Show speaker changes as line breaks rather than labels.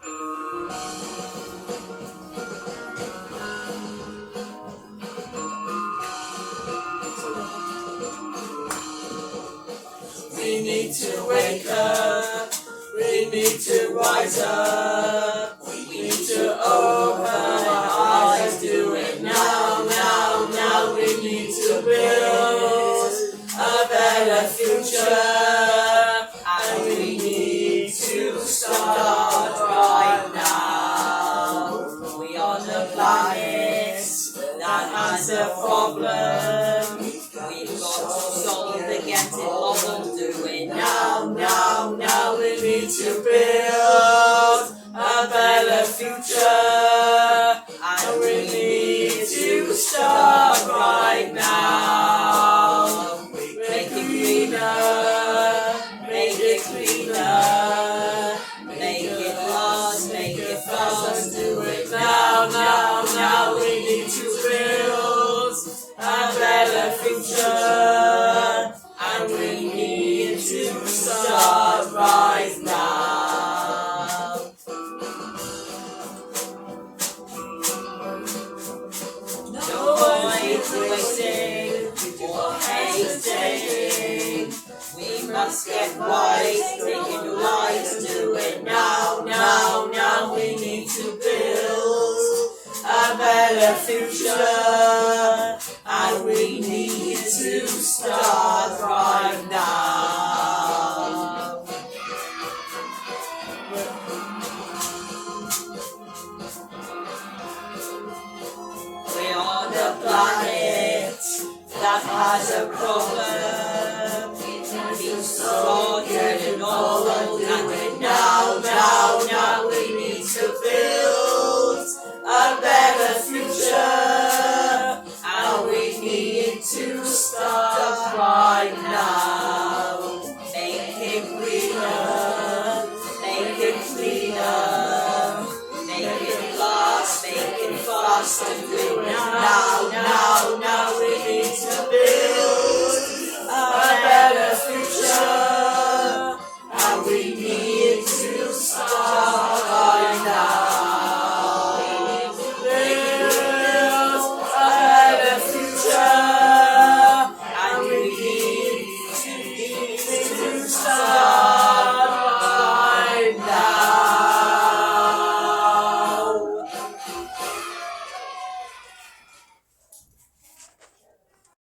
We need to wake up, we need to rise up, we need to open our eyes, do it now, now, now. We need to build a better future, and we need to start right now. We are the planet that has a problem. We've got to solve it, get it leveled, do it now, now, now. We need to build a better future, and we need to start right now. Make it greener, make it cleaner, make it last, make it fast, do it now, now, now. We need to build a better future, and we need to start right now. No more waiting or hesitating. We must get wise, taking your lives, do it now, now, now. We need to build a better future, and we need to start right now. We are the planet that has a problem. It needs started and all and now, now, now. We need to build a better future, and we need to start right now. Make it greener, make it cleaner, make it last, make it fast, and do it now, now, now.